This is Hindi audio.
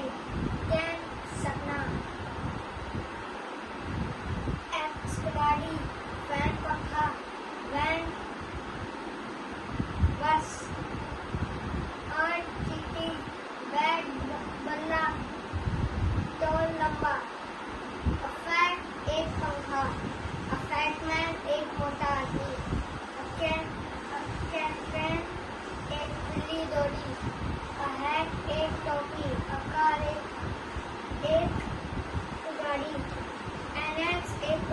kite, can सपना, X गाड़ी, फैन पंखा, वैन बस, आठ चीटी, बैग बल्ला, टोल लंबा, अ फैट एक पंखा, अ फैट मैन एक मोटा आदमी, अ कैन एक बिल्ली दौड़ी, अ हैट एक टोपी, अ कार एक गाड़ी, एन एक्स एक